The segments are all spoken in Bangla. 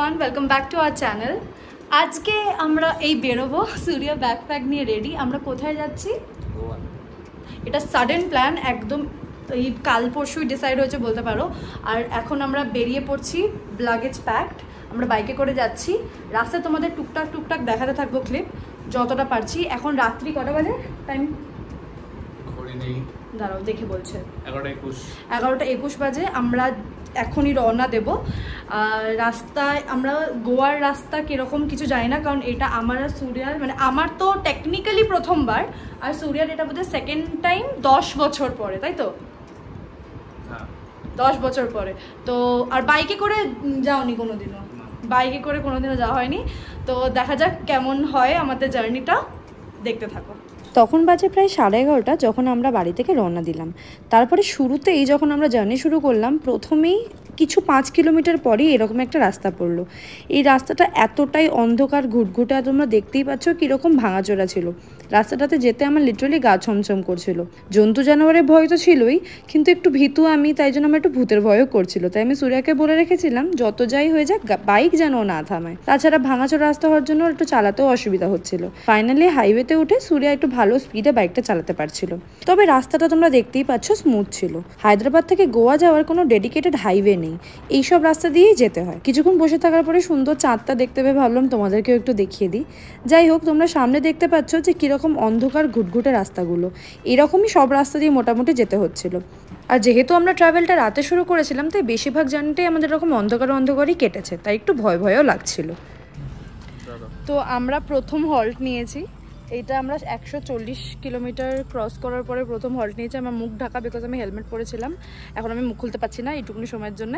Everyone, welcome back to our channel. আজকে আমরা এই বেরোবো, সূর্য ব্যাকপ্যাক নিয়ে রেডি। আমরা কোথায় যাচ্ছি? গোয়া। এটা সাডেন প্ল্যান, একদম এই কাল পরশুই ডিসাইড হয়েছে বলতে পারো। আর এখন আমরা বেরিয়ে পড়ছি, লাগেজ প্যাকড। আমরা বাইকে করে যাচ্ছি। রাস্তায় তোমাদের টুকটাক দেখাতে থাকবো ক্লিপ যতটা পারছি। এখন রাত্রি কটা বাজে? টাইম দাঁড়াও দেখে বলছে 11:21 বাজে। আমরা এখনই রওনা দেব। রাস্তায় আমরা গোয়ার রাস্তা কীরকম কিছু জানি না, কারণ এটা আমার আর সূর্যার, মানে আমার তো টেকনিক্যালি প্রথমবার, আর সূর্যার এটা বোধহয় সেকেন্ড টাইম 10 বছর পরে, তাই তো? 10 বছর পরে। তো আর বাইকে করে যাওনি কোনোদিনও? বাইকে করে কোনোদিনও যাওয়া হয়নি। তো দেখা যাক কেমন হয় আমাদের জার্নিটা, দেখতে থাকো। তখন বাজে প্রায় 11:30 যখন আমরা বাড়ি থেকে রওনা দিলাম। তারপরে শুরুতেই যখন আমরা জার্নি শুরু করলাম, প্রথমেই কিছু 5 কিলোমিটার পরেই এরকম একটা রাস্তা পড়লো। এই রাস্তাটা এতটাই অন্ধকার ঘুটঘুটে, তোমরা দেখতেই পাচ্ছ কীরকম ভাঙাচোরা ছিল। রাস্তাটাতে যেতে আমার লিটারালি গা ছমছম করছিল। জন্তু জানোয়ারের ভয় তো ছিলই, কিন্তু একটু ভীতু আমি, তাই জন্য আমার একটু ভূতের ভয়ও করছিল। তাই আমি সূর্যাকে বলে রেখেছিলাম যত যাই হয়ে যাক বাইক যেন না থামায়। তাছাড়া ভাঙাচোরা রাস্তা হওয়ার জন্য একটু চালাতেও অসুবিধা হচ্ছিল। ফাইনালি হাইওয়েতে উঠে সূর্য একটু ভালো স্পিডে বাইকটা চালাতে পারছিল। তবে রাস্তাটা তোমরা দেখতেই পাচ্ছ স্মুথ ছিল। হায়দ্রাবাদ থেকে গোয়া যাওয়ার কোনো ডেডিকেটেড হাইওয়ে নেই, এইসব রাস্তা দিয়েই যেতে হয়। কিছুক্ষণ বসে থাকার পরে সুন্দর চাঁদটা দেখতে পেয়ে ভাবলাম তোমাদেরকেও একটু দেখিয়ে দিই। যাই হোক, তোমরা সামনে দেখতে পাচ্ছ যে কীরকম অন্ধকার ঘুটঘুটে রাস্তাগুলো। এরকমই সব রাস্তা দিয়ে মোটামুটি যেতে হচ্ছিল। আর যেহেতু আমরা ট্রাভেলটা রাতে শুরু করেছিলাম, তাই বেশিরভাগ জার্নিটাই আমাদের এরকম অন্ধকারই কেটেছে, তাই একটু ভয়ও লাগছিল। তো আমরা প্রথম হল্ট নিয়েছি। এইটা আমরা 140 কিলোমিটার ক্রস করার পরে প্রথম হল্ট নিয়েছি। আমার মুখ ঢাকা, বিকজ আমি হেলমেট পরেছিলাম। এখন আমি মুখ খুলতে পারছি না এইটুকুনি সময়ের জন্য।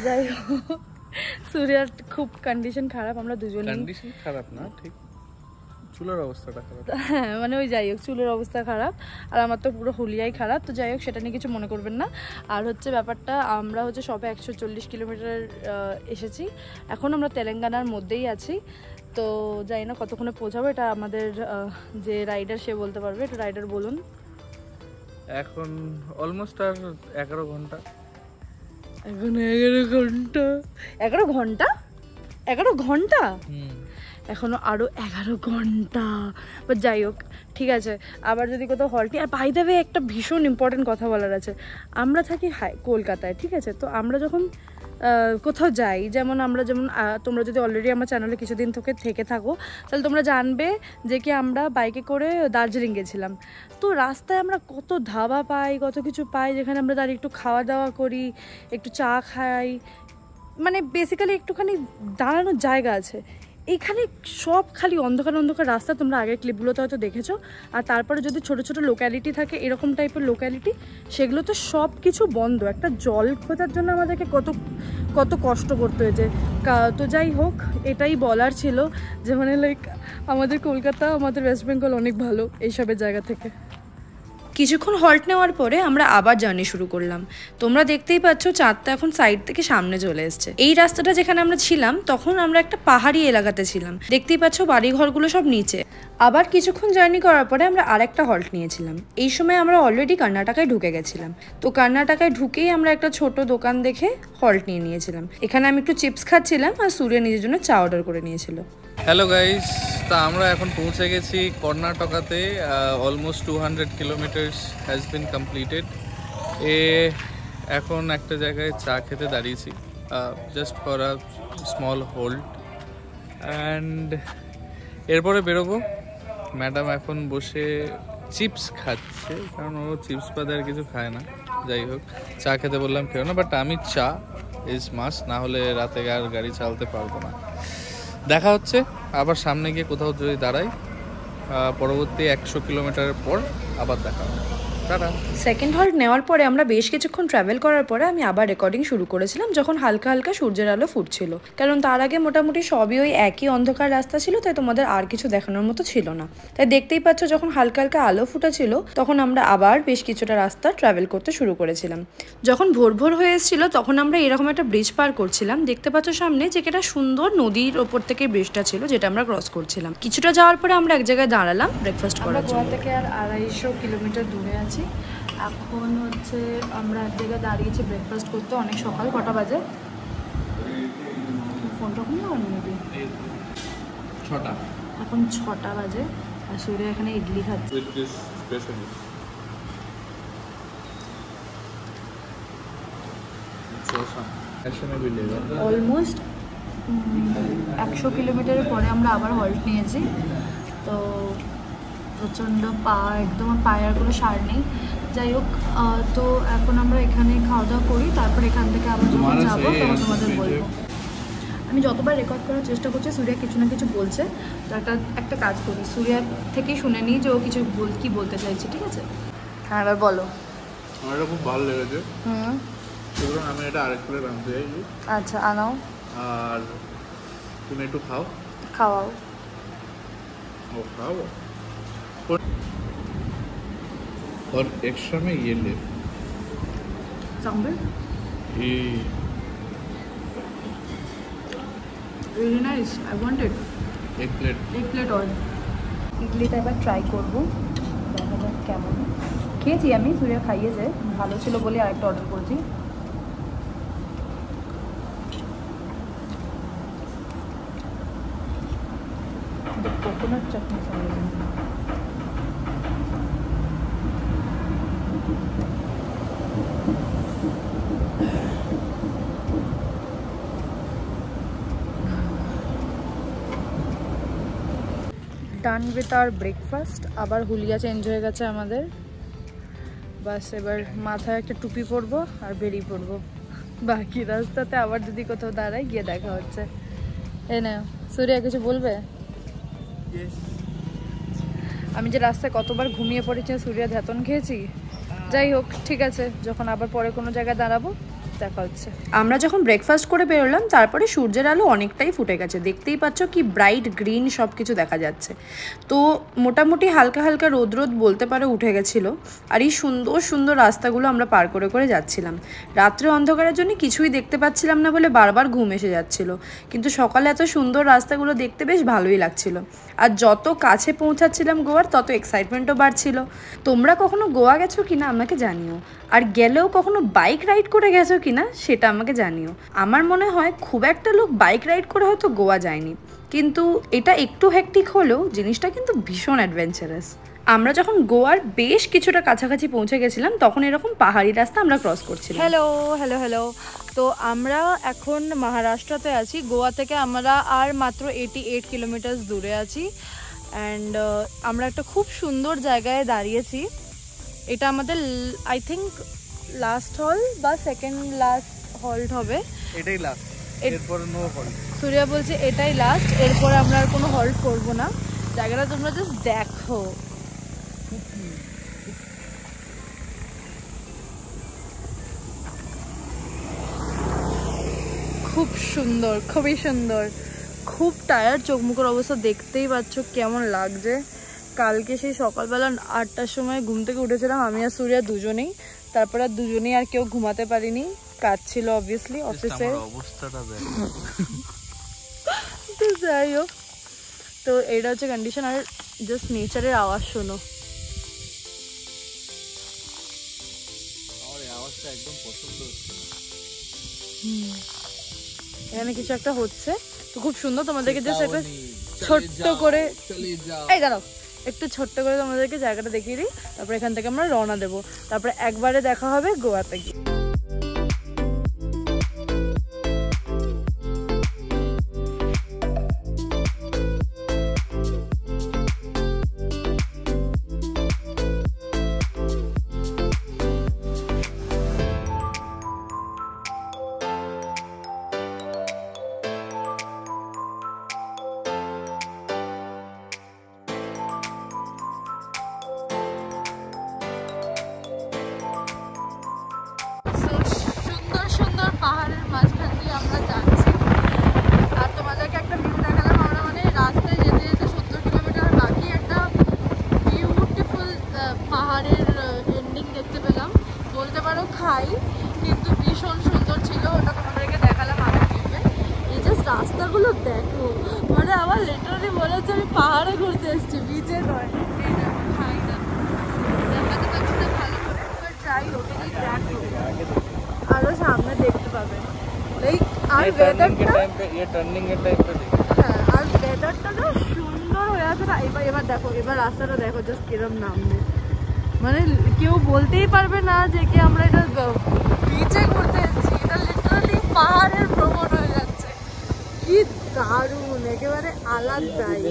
যাই হোক, সূর্যার খুব কন্ডিশন খারাপ। আমরা দুজনেই কন্ডিশন খারাপ না, ঠিক চুলের অবস্থাটা খারাপ। হ্যাঁ, মানে ওই যাই হোক, চুলের অবস্থা খারাপ, আর আমার তো পুরো হুলিয়াই খারাপ। তো যাই হোক, সেটা নিয়ে কিছু মনে করবেন না। আর হচ্ছে ব্যাপারটা, আমরা হচ্ছে সবে 140 কিলোমিটার এসেছি। এখন আমরা তেলেঙ্গানার মধ্যেই আছি। তো জানি না কতক্ষণে পৌঁছাবো, এটা আমাদের যে রাইডার সে বলতে পারবে। একটু রাইডার বলুন। এখন অলমোস্ট আর 11 ঘন্টা। এখন 11 ঘন্টা? 11 ঘন্টা? 11 ঘন্টা? এখনো আরো 11 ঘন্টা। বাট যাই হোক, ঠিক আছে। আবার যদি কোথাও হল্টি, আর বাই দ্য ওয়ে একটা ভীষণ ইম্পর্টেন্ট কথা বলার আছে। আমরা থাকি কলকাতায়, ঠিক আছে? তো আমরা যখন কোথাও যাই, যেমন তোমরা যদি অলরেডি আমার চ্যানেলে কিছুদিন থেকে থাকো, তাহলে তোমরা জানবে যে কি আমরা বাইকে করে দার্জিলিং গেছিলাম। তো রাস্তায় আমরা কত ধাবা পাই, কত কিছু পাই, যেখানে আমরা দাঁড়িয়ে একটু খাওয়া দাওয়া করি, একটু চা খাই, মানে বেসিক্যালি একটুখানি দাঁড়ানোর জায়গা আছে। এখানে সব খালি অন্ধকার রাস্তা। তোমরা আগের ক্লিপগুলোতে হয়তো দেখেছো। আর তারপরে যদি ছোট ছোট লোক্যালিটি থাকে, এরকম টাইপের লোক্যালিটি, সেগুলো তো সব কিছু বন্ধ। একটা জল খোঁজার জন্য আমাদেরকে কত কষ্ট করতে হয়েছে। তো যাই হোক, এটাই বলার ছিল যে মানে লাইক আমাদের কলকাতা, আমাদের ওয়েস্ট বেঙ্গল অনেক ভালো এইসবের জায়গা থেকে। কিছুক্ষণ হল্ট নেওয়ার পরে আমরা আবার জার্নি শুরু করলাম। তোমরা দেখতেই পাচ্ছ চাঁদটা এখন সাইড থেকে সামনে চলে এসছে। এই রাস্তাটা যেখানে আমরা ছিলাম, তখন আমরা একটা পাহাড়ি এলাকাতে ছিলাম। দেখতেই পাচ্ছ বাড়ি ঘরগুলো সব নিচে। আবার কিছুক্ষণ জার্নি করার পরে আমরা আরেকটা হল্ট নিয়েছিলাম। এই সময় আমরা অলরেডি কর্ণাটকায় ঢুকে গেছিলাম। তো কর্ণাটকায় ঢুকেই আমরা একটা ছোট দোকান দেখে হল্ট নিয়েছিলাম। এখানে আমি একটু চিপস খাচ্ছিলাম, আর সূর্য নিজের জন্য চা অর্ডার করে নিয়েছিল। হ্যালো গাইস, তা আমরা এখন পৌঁছে গেছি কর্ণাটকাতে। Almost 200 kilometres has been completed. এখন একটা জায়গায় চা খেতে দাঁড়িয়েছি, just for a small hold, and এরপরে বেরোবো। ম্যাডাম এখন বসে চিপস খাচ্ছে, কারণ ও চিপস বাদে আর কিছু খায় না। যাই হোক, চা খেতে বললাম খেও না, বাট আমি চা ইজ মাস্ট, না হলে রাতে আর গাড়ি চালাতে পারবো না। দেখা হচ্ছে আবার সামনে গিয়ে কোথাও যদি দাঁড়াই, পরবর্তী 100 কিলোমিটারের পর আবার দেখা হবে। সেকেন্ড হল্ট নেওয়ার পরে আমরা বেশ কিছুক্ষণ ট্রাভেল করার পরে আমি আবার রেকর্ডিং শুরু করেছিলাম, যখন হালকা হালকা সূর্যের আলো ফুটছিল। কারণ তার আগে মোটামুটি সবই ওই একই অন্ধকার রাস্তা ছিল, তাই তোমাদের আর কিছু দেখানোর মতো ছিল না। তাই দেখতেই পাচ্ছ যখন হালকা হালকা আলো ফুটেছিল, তখন আমরা আবার বেশ কিছুটা রাস্তা ট্রাভেল করতে শুরু করেছিলাম। যখন ভোর হয়ে এসেছিল, তখন আমরা এরকম একটা ব্রিজ পার করছিলাম। দেখতে পাচ্ছ সামনে যে একটা সুন্দর নদীর ওপর থেকে ব্রিজটা ছিল, যেটা আমরা ক্রস করছিলাম। কিছুটা যাওয়ার পরে আমরা এক জায়গায় দাঁড়ালাম ব্রেকফাস্ট করার জন্য। গোয়া থেকে আর 250 কিলোমিটার দূরে আছি। এখন হচ্ছে আমরা এক জায়গায় দাঁড়িয়েছি ব্রেকফাস্ট করতে। অনেক সকাল, কটা বাজে? ফোনটা খুলে যাওয়ার নাকি? 6টা এখন 6টা বাজে আর সূর্য এখানে ইডলি খাচ্ছে। অলমোস্ট 100 কিলোমিটারের পরে আমরা আবার হল্ট নিয়েছি। তো প্রচণ্ড একদম পায়ে আর কোনো সার নেই। যাই হোক, তো এখন আমরা এখানে খাওয়া দাওয়া করি, তারপর এখান থেকে আবার যখন যাবো তখন তোমাদের বলবো। আমি যতবার রেকর্ড করার চেষ্টা করছি সূর্যা কিছু না কিছু বলছে, তো একটা কাজ করি, সূর্যা থেকেই শুনে নিই যে ও কিছু কি বলতে চাইছে, ঠিক আছে? হ্যাঁ, এবার বলো। আমার এটা খুব ভালো লেগেছে। সুতরাং আমি এটা আরেক প্লেট আনতে চাইছি। আচ্ছা, আনাও। আর তুমি একটু খাওয়াও। ও খাও। और एक्स्ट्रा में ये ले sambar really nice, I want it. एक प्लेट और ইডলিটা এবার ট্রাই করবো, দেখা যাক কেমন। খেয়েছি আমি, সূর্যা খাইয়েছে, ভালো ছিল বলে আরেকটা অর্ডার করেছি। কোকোনাট চাটনি সঙ্গে ডান উইথ আওয়ার ব্রেকফাস্ট। আবার হুলিয়া চেঞ্জ হয়ে গেছে আমাদের, বাস এবার মাথায় একটা টুপি পরবো আর বেরিয়ে পড়বো। বাকি রাস্তাতে আবার যদি কোথাও দাঁড়ায় গিয়ে দেখা হচ্ছে। এই না, সূর্যা কিছু বলবে? আমি যে রাস্তায় কতবার ঘুমিয়ে পড়েছি, সূর্যা ধ্যাতন খেয়েছি। যাই হোক, ঠিক আছে, যখন আবার পরে কোনো জায়গায় দাঁড়াবো দেখা হচ্ছে। আমরা যখন ব্রেকফাস্ট করে বেরোলাম তারপরে সূর্যের আলো অনেকটাই ফুটে গেছে, দেখতেই পাচ্ছ কি ব্রাইট গ্রিন সব কিছু দেখা যাচ্ছে। তো মোটামুটি হালকা হালকা রোদ বলতে পারে উঠে গেছিলো। আর এই সুন্দর সুন্দর রাস্তাগুলো আমরা পার করে করে যাচ্ছিলাম। রাত্রে অন্ধকারের জন্য কিছুই দেখতে পাচ্ছিলাম না বলে বারবার ঘুম এসে যাচ্ছিল, কিন্তু সকালে এত সুন্দর রাস্তাগুলো দেখতে বেশ ভালোই লাগছিল। আর যত কাছে পৌঁছাচ্ছিলাম গোয়ার তত এক্সাইটমেন্টও বাড়ছিল। তোমরা কখনো গোয়া গেছো কিনা আমাকে জানিও, আর গেলেও কখনো বাইক রাইড করে গেছো কিনা সেটা আমাকে জানিও। আমার মনে হয় খুব একটা লোক বাইক রাইড করে হয়তো গোয়া যায়নি, কিন্তু এটা একটু হেক্টিক হলেও জিনিসটা কিন্তু ভীষণ অ্যাডভেঞ্চারাস। আমরা যখন গোয়ার বেশ কিছুটা কাছাকাছি পৌঁছে গেছিলাম তখন এরকম পাহাড়ি রাস্তা আমরা ক্রস করছিলাম। হ্যালো। তো আমরা এখন মহারাষ্ট্রতে আছি। গোয়া থেকে আমরা আর মাত্র 88 কিলোমিটার দূরে আছি। অ্যান্ড আমরা একটা খুব সুন্দর জায়গায় দাঁড়িয়েছি। এটা আমাদের আই থিঙ্ক লাস্ট হল বা সেকেন্ড লাস্ট হল্ট হবে। এটাই লাস্ট, এরপর নো হল্ট। সূর্যা বলছে এটাই লাস্ট, এরপর আমরা আর কোনো হল্ট করবো না। জায়গাটা তোমরা জাস্ট দেখো, খুব সুন্দর, খুবই সুন্দর। খুব টায়ার্ড, চোখ মুখের অবস্থা দেখতেই পাচ্ছ কেমন লাগছে। কালকে সেই সকালবেলা 8টার সময় ঘুম থেকে উঠেছিলাম আমি আর সূর্যা দুজনেই, তারপর আর দুজনেই আর কেউ ঘুমাতে পারিনি, কাজ ছিল অবভিয়াসলি অফিসে। তো যাই হোক, তো এইটা হচ্ছে কন্ডিশন। আর জাস্ট নেচারের আওয়াজ শোনো, এখানে কিছু একটা হচ্ছে, তো খুব সুন্দর। তোমাদেরকে জাস্ট একটা ছোট্ট করে, এই দাঁড়াও, একটু ছোট্ট করে তোমাদেরকে জায়গাটা দেখিয়ে দিই, তারপর এখান থেকে আমরা রওনা দেবো। তারপরে একবারে দেখা হবে গোয়াতে গিয়ে। পাহাড়ের মাঝখান দিয়ে আমরা যাচ্ছি, আর তোমাদেরকে একটা ভিউ দেখালাম। আমরা মানে রাস্তায় যেতে যেতে 70 কিলোমিটার বাকি একটা বিউটিফুল পাহাড়ের এন্ডিং দেখতে পেলাম। বলতে পারো খাই, কিন্তু ভীষণ সুন্দর ছিল। ওটা তোমাদেরকে দেখালাম আগের ভিউতে। এই জাস্ট রাস্তাগুলো দেখো, মানে আমার লিটারালি মনে হচ্ছে আমি পাহাড়ে ঘুরতে এসেছি, বিচে নয়। এই দেখো, খাই না দেখাতে পারছি না ভালো করে, বাট যাই হোক, এই দেখো আরো সামনে দেখতে পাবে। এই আর ওয়েদারটা আর ওয়েদারটা না সুন্দর হয়ে আছে না। এবার দেখো, এবার রাস্তাটা দেখো জাস্ট কিরম নামবে, মানে কেউ বলতেই পারবে না যে কি আমরা এটা বিচে ঘুরতে এসেছি, এটা লিটারালি পাহাড়ের ভ্রমণ হয়ে যাচ্ছে। কি দারুণ, একেবারে আলাদাই।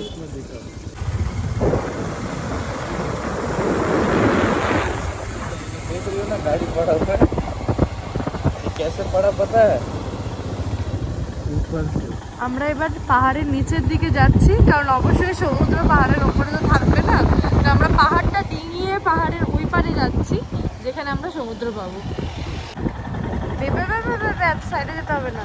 गाड़ी पड़ा हुआ है, कैसे पड़ा पता है? আমরা এবার পাহাড়ের নিচের দিকে যাচ্ছি, কারণ অবশ্যই সমুদ্র পাহাড়ের ওপরে তো থাকবে না, তো আমরা পাহাড়টা ডিঙিয়ে পাহাড়ের ওই পারে যাচ্ছি যেখানে আমরা সমুদ্র পাবো। সাইডে যেতে হবে না।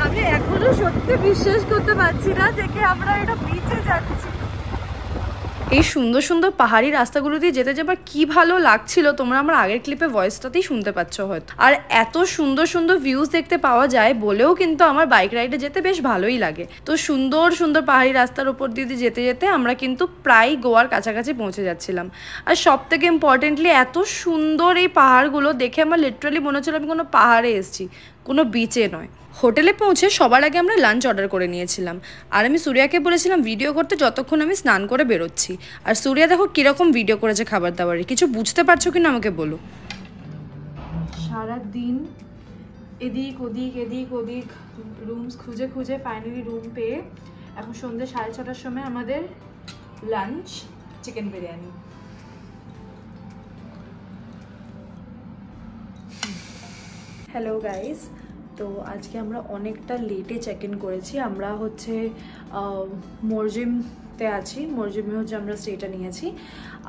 আমি এখনো সত্যি বিশ্বাস করতে পারছি না যে কি আমরা এটা বিচে যাচ্ছি। এই সুন্দর সুন্দর পাহাড়ি রাস্তাগুলো দিয়ে যেতে যাবার কি ভালো লাগছিল, তোমরা আমার আগের ক্লিপে ভয়েসটাতেই শুনতে পাচ্ছ হয়তো। আর এত সুন্দর সুন্দর ভিউজ দেখতে পাওয়া যায় বলেও কিন্তু আমার বাইক রাইডে যেতে বেশ ভালোই লাগে। তো সুন্দর সুন্দর পাহাড়ি রাস্তার উপর দিয়ে যেতে যেতে আমরা কিন্তু প্রায় গোয়ার কাছাকাছি পৌঁছে যাচ্ছিলাম। আর সব থেকে ইম্পর্টেন্টলি এত সুন্দর এই পাহাড়গুলো দেখে আমার লিটারালি মনে হচ্ছিল আমি কোনো পাহাড়ে এসেছি, কোনো বিচে নয়। হোটেলে পৌঁছে সবার আগে আমরা লাঞ্চ অর্ডার করে নিয়েছিলাম, আর আমি সূর্যাকে বলেছিলাম ভিডিও করতে যতক্ষণ আমি স্নান করে বেরোচ্ছি। আর সূর্যা দেখো কীরকম ভিডিও করেছে খাবার দাবারে, কিছু বুঝতে পারছো কিনা আমাকে বলো। সারাদিন এদিক ওদিক রুমস খুঁজে খুঁজে ফাইনালি রুম পেয়ে এখন সন্ধ্যে 6:30টার সময় আমাদের lunch chicken biryani. Hello guys, তো আজকে আমরা অনেকটা লেটে চেক ইন করেছি। আমরা হচ্ছে মরজিমতে আছি, মরজিমে হচ্ছে আমরা স্টেটা নিয়েছি।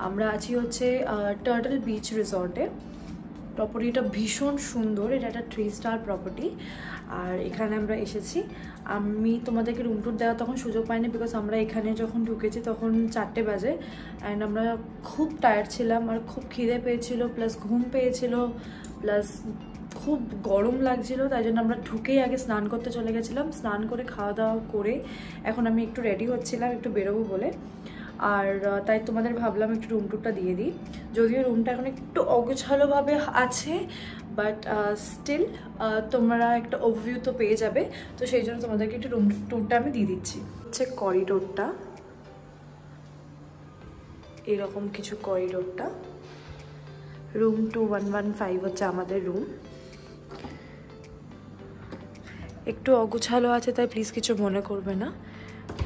আমরা আছি হচ্ছে টার্টল বিচ রিসর্টে। প্রপার্টিটা ভীষণ সুন্দর, এটা একটা 3 স্টার প্রপার্টি। আর এখানে আমরা এসেছি। আমি তোমাদেরকে রুম টুর দেওয়া তখন সুযোগ পাইনি, বিকজ আমরা এখানে যখন ঢুকেছি তখন 4টে বাজে অ্যান্ড আমরা খুব টায়ার্ড ছিলাম আর খুব খিদে পেয়েছিল, প্লাস ঘুম পেয়েছিল, প্লাস খুব গরম লাগছিল। তাই জন্য আমরা ঢুকেই আগে স্নান করতে চলে গেছিলাম। স্নান করে খাওয়া দাওয়া করে এখন আমি একটু রেডি হচ্ছিলাম একটু বেরোবো বলে। আর তাই তোমাদের ভাবলাম একটু রুম টুরটা দিয়ে দিই। যদিও রুমটা এখন একটু অগোছালোভাবে আছে, বাট স্টিল তোমরা একটা ওভারভিউ তো পেয়ে যাবে। তো সেই জন্য তোমাদেরকে একটু রুম টুরটা আমি দিয়ে দিচ্ছি। হচ্ছে করিডোরটা, এরকম কিছু করিডোরটা। রুম 2115 হচ্ছে আমাদের রুম। একটু অগোছালো আছে তাই প্লিজ কিছু মনে করবে না।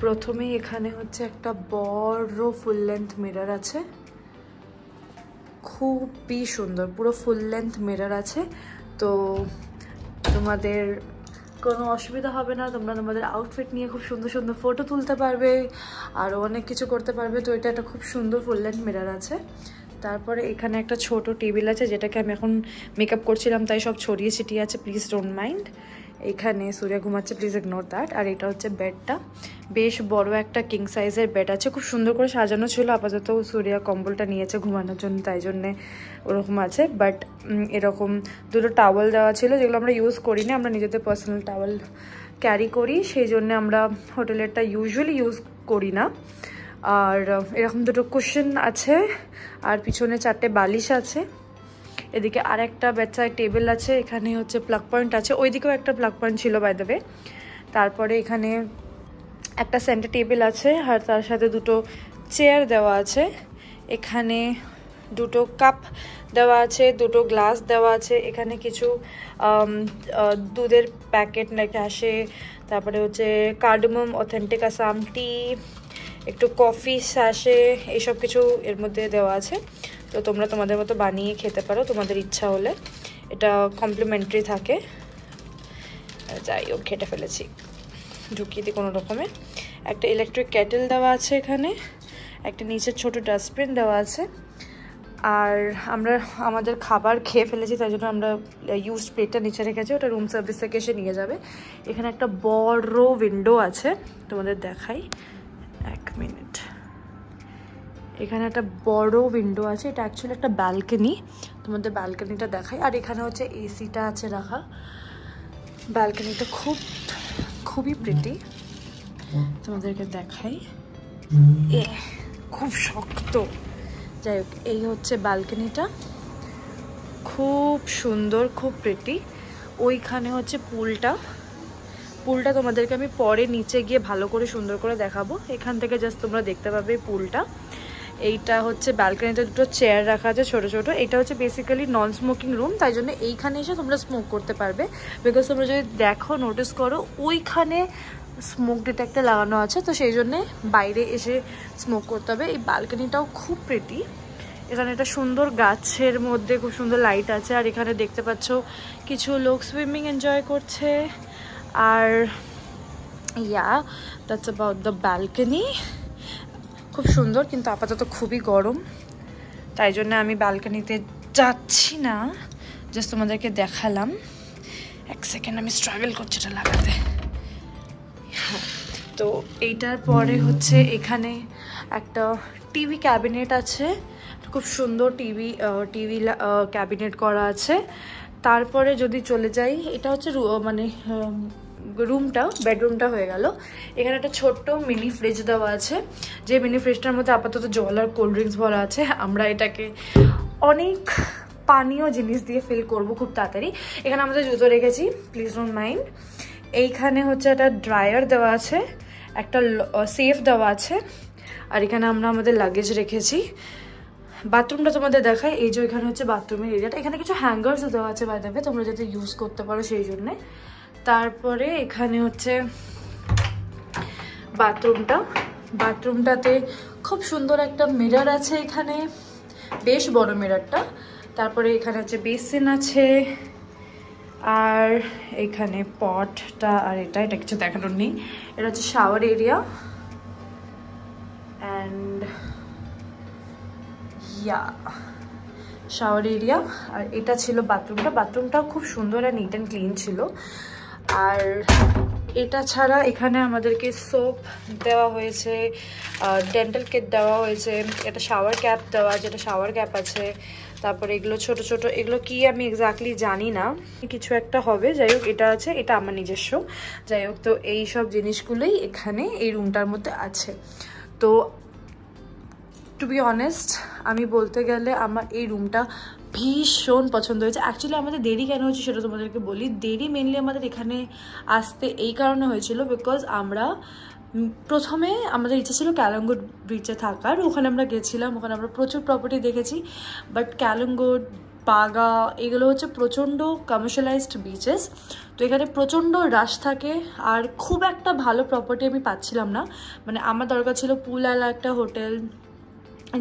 প্রথমেই এখানে হচ্ছে একটা বড় ফুল লেন্থ মিরর আছে, খুবই সুন্দর, পুরো ফুল লেন্থ মিরর আছে। তো তোমাদের কোনো অসুবিধা হবে না, তোমরা তোমাদের আউটফিট নিয়ে খুব সুন্দর সুন্দর ফটো তুলতে পারবে, আরও অনেক কিছু করতে পারবে। তো এটা একটা খুব সুন্দর ফুল লেন্থ মিরর আছে। তারপরে এখানে একটা ছোট টেবিল আছে, যেটাকে আমি এখন মেকআপ করছিলাম তাই সব ছড়িয়ে ছিটিয়ে আছে, প্লিজ ডোন্ট মাইন্ড। এখানে সূর্য ঘুমাচ্ছে, প্লিজ ইগনোর দ্যাট। আর এটা হচ্ছে বেডটা, বেশ বড় একটা কিং সাইজের বেড আছে, খুব সুন্দর করে সাজানো ছিল। আপাতত সূর্য কম্বলটা নিয়েছে ঘুমানোর জন্য, তাই জন্যে ওরকম আছে। বাট এরকম দুটো টাওয়াল দেওয়া ছিল, যেগুলো আমরা ইউজ করি না, আমরা নিজেদের পার্সোনাল টাওয়াল ক্যারি করি, সেই জন্যে আমরা হোটেলেরটা ইউজুয়ালি ইউজ করি না। আর এরকম দুটো কুশন আছে, আর পিছনে 4টে বালিশ আছে। এদিকে আর একটা বেডসাইড টেবিল আছে, এখানে হচ্ছে প্লাগ পয়েন্ট আছে, ওইদিকেও একটা প্লাগ পয়েন্ট ছিল বাই দ্য ওয়ে। তারপরে এখানে একটা সেন্টার টেবিল আছে, আর তার সাথে দুটো চেয়ার দেওয়া আছে। এখানে দুটো কাপ দেওয়া আছে, দুটো গ্লাস দেওয়া আছে। এখানে কিছু দুধের প্যাকেট নাকি আসে, তারপরে হচ্ছে কার্ডামম অথেন্টিক আসাম টি, একটু কফি স্যাশে, এইসব কিছু এর মধ্যে দেওয়া আছে। তো তোমরা তোমাদের মতো বানিয়ে খেতে পারো তোমাদের ইচ্ছা হলে, এটা কমপ্লিমেন্টারি থাকে। যাই হোক, খেটে ফেলেছি, ঢুকিয়ে দিই কোনো রকমে। একটা ইলেকট্রিক কেটেল দেওয়া আছে এখানে, একটা নিচের ছোট ডাস্টবিন দেওয়া আছে। আর আমরা আমাদের খাবার খেয়ে ফেলেছি, তাই জন্য আমরা ইউজড প্লেটটা নিচে রেখেছি, ওটা রুম সার্ভিস থেকে এসে নিয়ে যাবে। এখানে একটা বড় উইন্ডো আছে, তোমাদের দেখাই, 1 মিনিট। এখানে একটা বড় উইন্ডো আছে, এটা অ্যাকচুয়ালি একটা ব্যালকনি, তোমাদের ব্যালকনিটা দেখাই। আর এখানে হচ্ছে এসিটা আছে রাখা, ব্যালকনিটা খুবই প্রিটি, তোমাদেরকে দেখাই। খুব শক্ত। যাই হোক, এই হচ্ছে ব্যালকনিটা, খুব সুন্দর, খুব প্রিটি। ওইখানে হচ্ছে পুলটা তোমাদেরকে আমি পরে নিচে গিয়ে ভালো করে সুন্দর করে দেখাবো। এখান থেকে জাস্ট তোমরা দেখতে পাবে পুলটা। এইটা হচ্ছে ব্যালকনিতে দুটো চেয়ার রাখা আছে ছোট ছোট। এটা হচ্ছে বেসিক্যালি নন স্মোকিং রুম, তাই জন্য এইখানে এসে তোমরা স্মোক করতে পারবে। বিকজ তোমরা যদি দেখো, নোটিস করো, ওইখানে স্মোক ডিটেক্টর লাগানো আছে, তো সেই জন্যে বাইরে এসে স্মোক করতে হবে। এই ব্যালকনিটাও খুব প্রিটি। এখানে একটা সুন্দর গাছের মধ্যে খুব সুন্দর লাইট আছে, আর এখানে দেখতে পাচ্ছ কিছু লোক সুইমিং এনজয় করছে। আর দ্যাটস অ্যাবাউট দ্য ব্যালকনি। খুব সুন্দর, কিন্তু আপাতত খুবই গরম, তাই জন্য আমি ব্যালকনিতে যাচ্ছি না, জাস্ট তোমাদেরকে দেখালাম। এক সেকেন্ড, আমি স্ট্রাগল করছি এটা লাগাতে। তো এইটার পরে হচ্ছে এখানে একটা টিভি ক্যাবিনেট আছে, খুব সুন্দর টিভি ক্যাবিনেট করা আছে। তারপরে যদি চলে যাই, এটা হচ্ছে মানে রুমটা, বেডরুমটা হয়ে গেল। এখানে একটা ছোট্ট মিনি ফ্রিজ দেওয়া আছে, যে মিনি ফ্রিজটার মধ্যে আপাতত জল আর কোল্ড ড্রিঙ্কস ভরা আছে। আমরা এটাকে অনেক পানীয় জিনিস দিয়ে ফিল করব খুব তাড়াতাড়ি। এখানে আমাদের জুতো রেখেছি, প্লিজ ডোন্ট মাইন্ড। এইখানে হচ্ছে একটা ড্রায়ার দেওয়া আছে, একটা সেফ দেওয়া আছে, আর এখানে আমরা আমাদের লাগেজ রেখেছি। বাথরুমটা তোমাদের দেখায়। এই যে এখানে হচ্ছে বাথরুমের এরিয়াটা, এখানে কিছু হ্যাঙ্গারসও দেওয়া আছে বাই দ্য ওয়ে, তোমরা যাতে ইউজ করতে পারো সেই জন্যে। তারপরে এখানে হচ্ছে বাথরুমটাতে খুব সুন্দর একটা মিরর আছে এখানে, বেশ বড় মিররটা। তারপরে এখানে হচ্ছে বেসিন আছে, আর এখানে পটটা, আর এটা কিছু দেখানোর নেই। এটা হচ্ছে shower area, and shower area. আর এটা ছিল বাথরুমটাও খুব সুন্দর আর নিট অ্যান্ড ক্লিন ছিল। আর এটা ছাড়া এখানে আমাদেরকে সোপ দেওয়া হয়েছে, ডেন্টাল কিট দেওয়া হয়েছে, একটা শাওয়ার ক্যাপ দেওয়া, যেটা শাওয়ার ক্যাপ আছে। তারপরে এগুলো ছোট ছোট, এগুলো কি আমি এক্স্যাক্টলি জানি না, কিছু একটা হবে। যাই হোক, এটা আছে, এটা আমার নিজস্ব। যাই হোক, তো এই সব জিনিসগুলোই এখানে এই রুমটার মধ্যে আছে। তো টু বি অনেস্ট, আমি বলতে গেলে আমার এই রুমটা ভীষণ পছন্দ হয়েছে। অ্যাকচুয়ালি আমাদের দেরি কেন হয়েছে সেটা তোমাদেরকে বলি। দেরি মেনলি আমাদের এখানে আসতে এই কারণে হয়েছিল, বিকজ আমরা প্রথমে আমাদের ইচ্ছা ছিল ক্যালাঙ্গুট বিচে থাকার। ওখানে আমরা গেছিলাম, ওখানে আমরা প্রচুর প্রপার্টি দেখেছি, বাট ক্যালাঙ্গুট, বাগা, এগুলো হচ্ছে প্রচণ্ড কমার্শিয়ালাইজড বিচেস। তো এখানে প্রচণ্ড রাশ থাকে, আর খুব একটা ভালো প্রপার্টি আমি পাচ্ছিলাম না। মানে আমার দরকার ছিল পুলওয়ালা একটা হোটেল,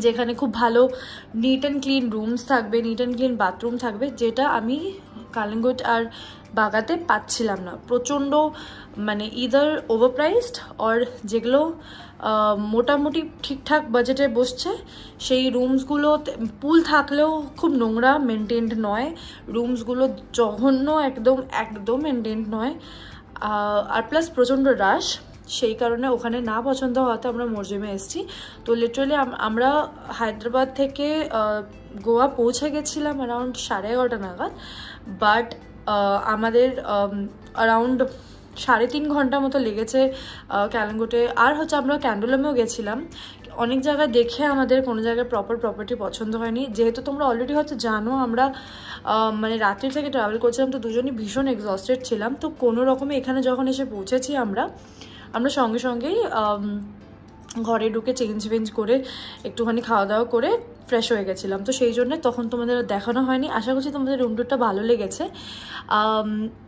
যেখানে খুব ভালো নিট অ্যান্ড ক্লিন রুমস থাকবে, নিট অ্যান্ড ক্লিন বাথরুম থাকবে, যেটা আমি কালিঙ্গুট আর বাগাতে পাচ্ছিলাম না। প্রচণ্ড মানে ইদার ওভারপ্রাইসড, অর যেগুলো মোটামুটি ঠিকঠাক বাজেটে বসছে সেই রুমসগুলো, পুল থাকলেও খুব নোংরা, মেনটেন্ড নয় রুমসগুলো, জঘন্য, একদম মেনটেন্ড নয়। আর প্লাস প্রচণ্ড রাশ, সেই কারণে ওখানে না পছন্দ হওয়াতে আমরা মরজেমে এসেছি। তো লিটারালি আমরা হায়দ্রাবাদ থেকে গোয়া পৌঁছে গেছিলাম অ্যারাউন্ড 11:30 নাগাদ, বাট আমাদের অ্যারাউন্ড 3.5 ঘন্টা মতো লেগেছে ক্যালাঙ্গুটে। আর হচ্ছে আমরা ক্যান্ডোলামেও গেছিলাম। অনেক জায়গায় দেখে আমাদের কোনো জায়গায় প্রপার প্রপার্টি পছন্দ হয়নি। যেহেতু তোমরা অলরেডি হয়তো জানো, আমরা মানে রাত্রি থেকে ট্রাভেল করছিলাম, তো দুজনই ভীষণ এক্সস্টেড ছিলাম। তো কোনো রকমে এখানে যখন এসে পৌঁছেছি আমরা সঙ্গে সঙ্গেই ঘরে ঢুকে চেঞ্জ করে একটুখানি খাওয়া দাওয়া করে ফ্রেশ হয়ে গেছিলাম। তো সেই জন্য তখন তোমাদের দেখানো হয়নি। আশা করছি তোমাদের রুম টুরটা ভালো লেগেছে।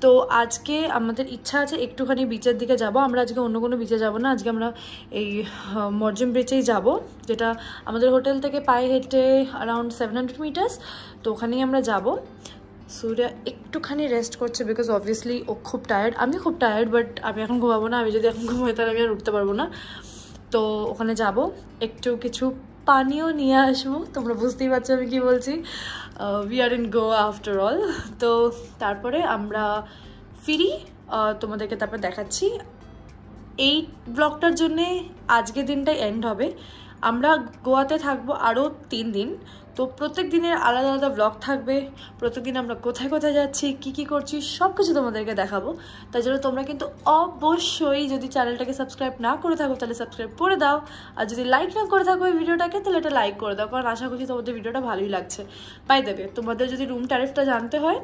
তো আজকে আমাদের ইচ্ছা আছে একটুখানি বিচের দিকে যাব। আমরা আজকে অন্য কোনো বিচে যাব না, আজকে আমরা এই মরজেম বিচেই যাব, যেটা আমাদের হোটেল থেকে পায়ে হেঁটে অ্যারাউন্ড 700 মিটার্স। তো ওখানেই আমরা যাব। সূর্যা একটুখানি রেস্ট করছে, বিকজ অবভিয়াসলি ও খুব টায়ার্ড, আমি খুব টায়ার্ড, বাট আমি এখন ঘুমাবো না। আমি যদি এখন ঘুমাই তাহলে আমি আর উঠতে পারবো না। তো ওখানে যাব, একটু কিছু পানিও নিয়ে আসবো। তোমরা বুঝতেই পারছো আমি কি বলছি, we are in Goa after all. তো তারপরে আমরা ফিরি, তোমাদেরকে তারপর দেখাচ্ছি। এই ব্লগটার জন্যে আজকের দিনটাই এন্ড হবে। আমরা গোয়াতে থাকবো আরও 3 দিন, তো প্রত্যেক দিনের আলাদা আলাদা ব্লগ থাকবে। প্রত্যেকদিন আমরা কোথায় কোথায় যাচ্ছি, কি করছি, সব কিছু তোমাদেরকে দেখাবো। তাই জন্য তোমরা কিন্তু অবশ্যই যদি চ্যানেলটাকে সাবস্ক্রাইব না করে থাকো তাহলে সাবস্ক্রাইব করে দাও, আর যদি লাইক না করে থাকো এই ভিডিওটাকে তাহলে এটা লাইক করে দাও, কারণ আশা করছি তোমাদের ভিডিওটা ভালোই লাগছে। পাই দেবে। তোমাদের যদি রুম ট্যারিফটা জানতে হয়,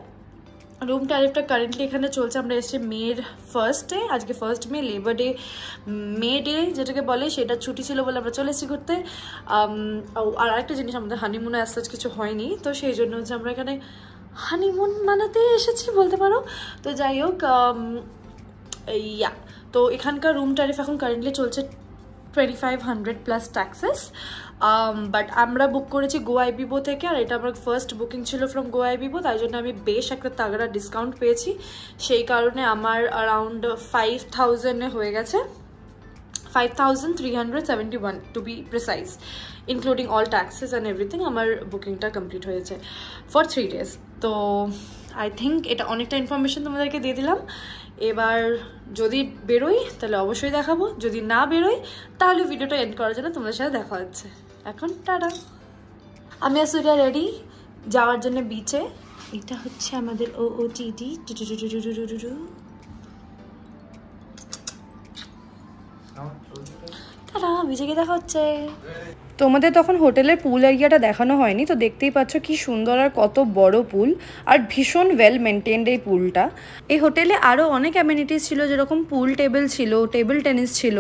রুম ট্যারিফটা কারেন্টলি এখানে চলছে। আমরা এসেছি মের 1st ডে, আজকে 1st মে, লেবার ডে, মে ডে যেটাকে বলে, সেটা ছুটি ছিল বলে আমরা চলে এসেছি ঘুরতে। আর আরেকটা জিনিস, আমাদের হানিমুনে অ্যাজ সাচ কিছু হয়নি, তো সেই জন্য হচ্ছে আমরা এখানে হানিমুন মানাতে এসেছি বলতে পারো। তো যাই হোক, তো এখানকার রুম ট্যারিফ এখন কারেন্টলি চলছে 2500 প্লাস ট্যাক্সেস। বাট আমরা বুক করেছি গোয়া আইবিবো থেকে, আর এটা আমার ফার্স্ট বুকিং ছিল ফ্রম গোয়া আইবিবো, তাই জন্য আমি বেশ একটা তাগড়া ডিসকাউন্ট পেয়েছি। সেই কারণে আমার অ্যারাউন্ড 5000 হয়ে গেছে, 5371 to be precise, including all taxes and everything. আমার বুকিংটা কমপ্লিট হয়েছে ফর 3 days। তো আই থিঙ্ক এটা অনেকটা ইনফরমেশন তোমাদেরকে দিয়ে দিলাম। এবার যদি বেরোই তাহলে অবশ্যই দেখাবো, যদি না বেরোই তাহলে ভিডিওটা এন্ড করার জন্য তোমাদের সাথে দেখা হচ্ছে। এখন টাটা। আমি আর সূর্যা রেডি যাওয়ার জন্য বিচে। এটা হচ্ছে আমাদের OOTD। টাটা, বিচে গিয়ে দেখা হচ্ছে। তোমাদের তখন হোটেলের পুল এরিয়াটা দেখানো হয়নি, তো দেখতেই পাচ্ছ কি সুন্দর আর কত বড় পুল, আর ভীষণ ওয়েল মেনটেন্ড এই পুলটা। এই হোটেলে আরও অনেক অ্যামেনিটিস ছিল, যেরকম পুল টেবিল ছিল, টেবিল টেনিস ছিল,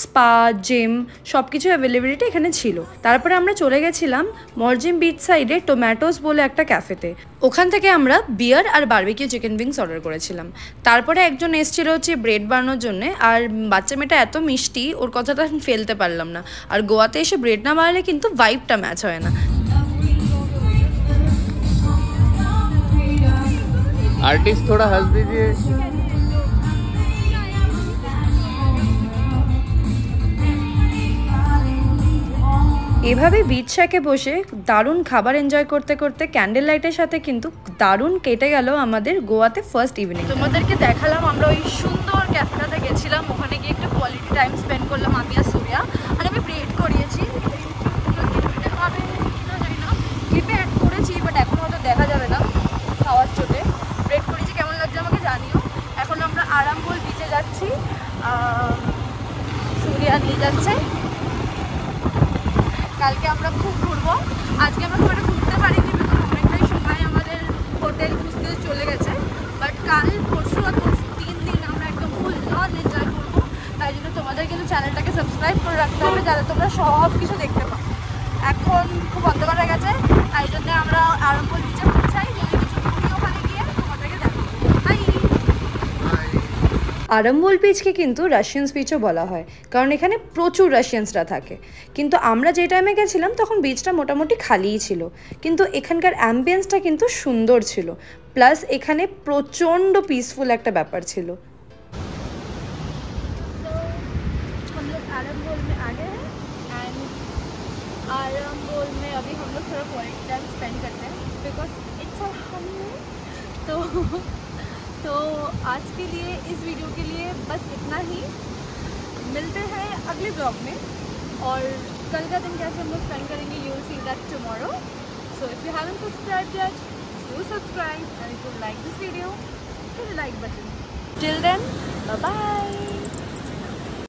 স্পা, জিম, সব কিছু অ্যাভেলেবিলিটি এখানে ছিল। তারপরে আমরা চলে গেছিলাম মরজিম বিচ সাইডে টোম্যাটোস বলে একটা ক্যাফেতে। ওখান থেকে আমরা বিয়ার আর বারবিকিউ চিকেন উইংস অর্ডার করেছিলাম। তারপরে একজন এসেছিল হচ্ছে ব্রেড বানানোর জন্য, আর বাচ্চা মেয়েটা এত মিষ্টি, ওর কথাটা ফেলতে পারলাম না। আর গোয়াতে এসে ব্রেড না বানালে কিন্তু ভাইবটা ম্যাচ হয় না। आर्टिस्ट थोड़ा हंस दीजिए। এভাবে বিচ শাকে বসে দারুণ খাবার এনজয় করতে করতে ক্যান্ডেল লাইটের সাথে কিন্তু দারুণ কেটে গেল আমাদের গোয়াতে ফার্স্ট ইভিনিং। তোমাদেরকে দেখালাম আমরা ওই সুন্দর ক্যাফেটাতে গেছিলাম, ওখানে গিয়ে একটু কোয়ালিটি টাইম স্পেন্ড করলাম আমি আর সূর্যা। আর আমি ব্রেড করিয়েছি, ক্লিপে অ্যাড করেছি, বাট এখন হয়তো দেখা যাবে না খাওয়ার চোটে। ব্রেড করেছি, কেমন লাগছে আমাকে জানিও। এখন আমরা আরামবোল বিচে যাচ্ছি, সূর্যা নিয়ে যাচ্ছে। কালকে আমরা খুব ঘুরবো, আজকে আমরা খুব একটা ঘুরতে পারিনি, অনেকটাই সময় আমাদের হোটেল খুঁজতে চলে গেছে। বাট কাল, পরশু আর পরশু 3 দিন আমরা একদম ফুল অন এনজয় করবো। তাই জন্য তোমাদের কিন্তু চ্যানেলটাকে সাবস্ক্রাইব করে রাখতে হবে, যাতে তোমরা সব কিছু দেখতে পাও। এখন খুব অন্ধকার হয়ে গেছে, তাই জন্য আমরা আরামবোল বিচে পৌঁছাই। যদি কিছু ঘুরি ওখানে গিয়ে তোমাদেরকে দেখাবো। আরামবোল বিচকে কিন্তু রাশিয়ান্স বিচও বলা হয়, কারণ এখানে প্রচুর রাশিয়ানসরা থাকে। কিন্তু আমরা যে টাইমে গেছিলাম তখন বিচটা মোটামুটি খালিই ছিল, কিন্তু এখানকার অ্যাম্বিয়েন্সটা কিন্তু সুন্দর ছিল, প্লাস এখানে প্রচণ্ড পিসফুল একটা ব্যাপার ছিল। हम लोग आरामबोल में आ गए हैं, एंड आरामबोल में अभी हम लोग थोड़ा क्वालिटी टाइम स्पेंड करते हैं, बिकॉज इट्स अ हनीमून। तो आज के लिए, इस वीडियो के लिए बस इतना ही। मिलते हैं अगले ब्लॉग में, और कल का दिन कैसे हम लोग स्पेंड करेंगे, you will see that tomorrow. So if you haven't subscribed yet, do subscribe, and if you like this video, hit the like button. Till then, bye bye.